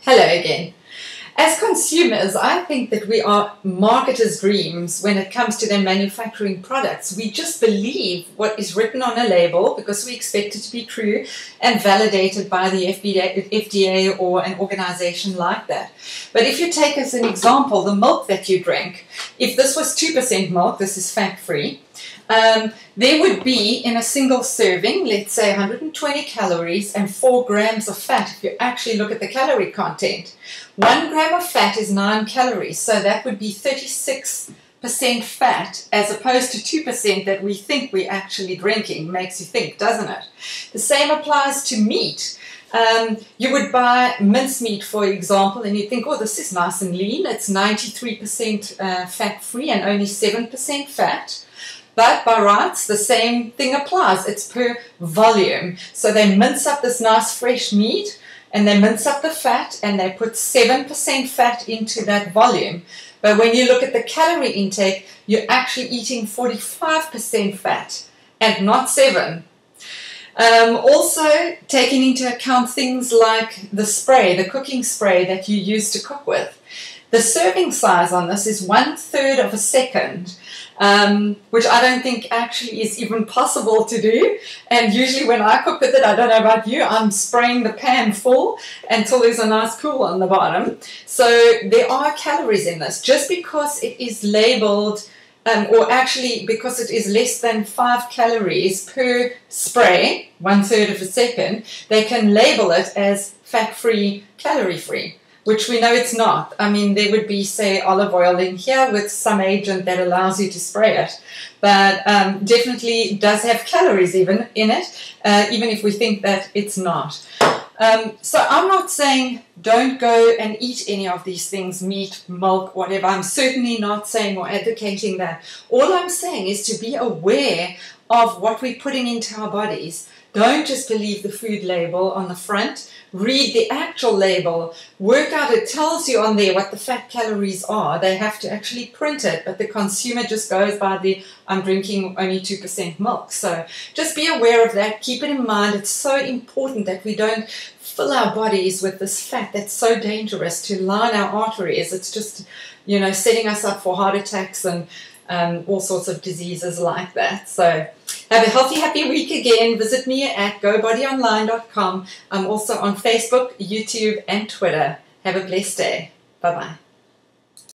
Hello again. As consumers, I think that we are marketers' dreams when it comes to their manufacturing products. We just believe what is written on a label because we expect it to be true and validated by the FDA or an organization like that. But if you take as an example the milk that you drink, if this was 2% milk, this is fat-free, there would be in a single serving, let's say 120 calories and 4 grams of fat if you actually look at the calorie content. 1 gram of fat is 9 calories, so that would be 36% fat as opposed to 2% that we think we're actually drinking. Makes you think, doesn't it? The same applies to meat. You would buy mincemeat, for example, and you think, oh, this is nice and lean. It's 93% fat-free and only 7% fat. But by rights, the same thing applies. It's per volume. So they mince up this nice fresh meat, and they mince up the fat, and they put 7% fat into that volume. But when you look at the calorie intake, you're actually eating 45% fat and not 7%. Also, taking into account things like the spray, the cooking spray that you use to cook with. The serving size on this is 1/3 of a second, which I don't think actually is even possible to do. And usually when I cook with it, I don't know about you, I'm spraying the pan full until there's a nice pool on the bottom. So there are calories in this. Just because it is labeled, or actually because it is less than 5 calories per spray, 1/3 of a second, they can label it as fat-free, calorie-free, which we know it's not. I mean, there would be, say, olive oil in here with some agent that allows you to spray it. But definitely does have calories even in it, even if we think that it's not. So I'm not saying don't go and eat any of these things, meat, milk, whatever. I'm certainly not saying or advocating that. All I'm saying is to be aware of what we're putting into our bodies. Don't just believe the food label on the front. Read the actual label. Work out, it tells you on there what the fat calories are. They have to actually print it, but the consumer just goes by the, I'm drinking only 2% milk. So just be aware of that. Keep it in mind. It's so important that we don't fill our bodies with this fat that's so dangerous to line our arteries. It's just, you know, setting us up for heart attacks and all sorts of diseases like that. So have a healthy, happy week again. Visit me at gobodyonline.com. I'm also on Facebook, YouTube, and Twitter. Have a blessed day. Bye-bye.